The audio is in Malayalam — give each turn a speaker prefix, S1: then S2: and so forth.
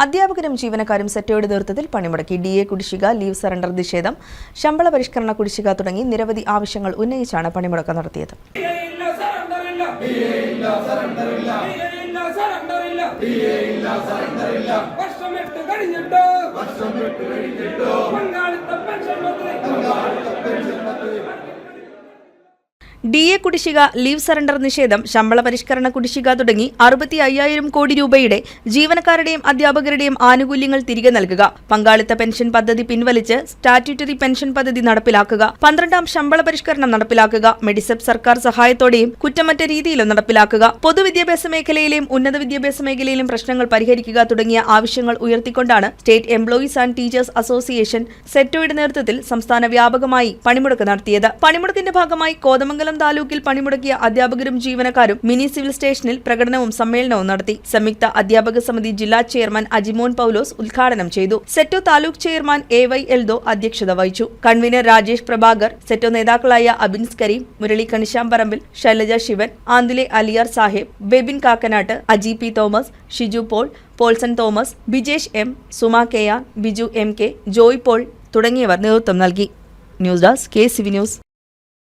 S1: അധ്യാപകരും ജീവനക്കാരും സെറ്റോയുടെ നേതൃത്വത്തിൽ പണിമുടക്കി. DA കുടിശ്ശിക, ലീവ് സറണ്ടർ നിഷേധം, ശമ്പള പരിഷ്കരണ കുടിശ്ശിക തുടങ്ങി നിരവധി ആവശ്യങ്ങൾ ഉന്നയിച്ചാണ് പണിമുടക്കം നടത്തിയത്. DA കുടിശ്ശിക, ലീവ് സറണ്ടർ നിഷേധം, ശമ്പള പരിഷ്കരണ കുടിശ്ശിക തുടങ്ങി 65,000 കോടി രൂപയുടെ ജീവനക്കാരുടെയും അധ്യാപകരുടെയും ആനുകൂല്യങ്ങൾ തിരികെ നൽകുക, പങ്കാളിത്ത പെൻഷൻ പദ്ധതി പിൻവലിച്ച് സ്റ്റാറ്റ്യൂട്ടറി പെൻഷൻ പദ്ധതി നടപ്പിലാക്കുക, 12ാം ശമ്പള പരിഷ്കരണം നടപ്പിലാക്കുക, മെഡിസെപ് സർക്കാർ സഹായത്തോടെയും കുറ്റമറ്റ രീതിയിലും നടപ്പിലാക്കുക, പൊതുവിദ്യാഭ്യാസ മേഖലയിലെയും ഉന്നത വിദ്യാഭ്യാസ മേഖലയിലും പ്രശ്നങ്ങൾ പരിഹരിക്കുക തുടങ്ങിയ ആവശ്യങ്ങൾ ഉയർത്തിക്കൊണ്ടാണ് state employees and teachers association സെറ്റോയുടെ നേതൃത്വത്തിൽ സംസ്ഥാന വ്യാപകമായി പണിമുടക്ക് നടത്തിയത്. പണിമുടക്കിന്റെ ഭാഗമായി കോതമംഗലം താലൂക്കിൽ പണിമുടക്കിയ അധ്യാപകരും ജീവനക്കാരും മിനി സിവിൽ സ്റ്റേഷനിൽ പ്രകടനവും സമ്മേളനവും നടത്തി. സംയുക്ത അധ്യാപക സമിതി ജില്ലാ ചെയർമാൻ അജിമോൻ പൌലോസ് ഉദ്ഘാടനം ചെയ്തു. സെറ്റോ താലൂക്ക് ചെയർമാൻ AY എൽദോ അധ്യക്ഷത വഹിച്ചു. കൺവീനർ രാജേഷ് പ്രഭാകർ, സെറ്റോ നേതാക്കളായ Abins Kareem, Murali Kanishamparambil, Shailaja Shivan, Anthile Aliyar Sahib, Bebin Kakkanatt, Aji P Thomas, Shiju Paul, Paulson Thomas, Bijesh M, Suma KR, Biju MK, Joy Paul തുടങ്ങിയവർ നേതൃത്വം നൽകി. News desk KCV news.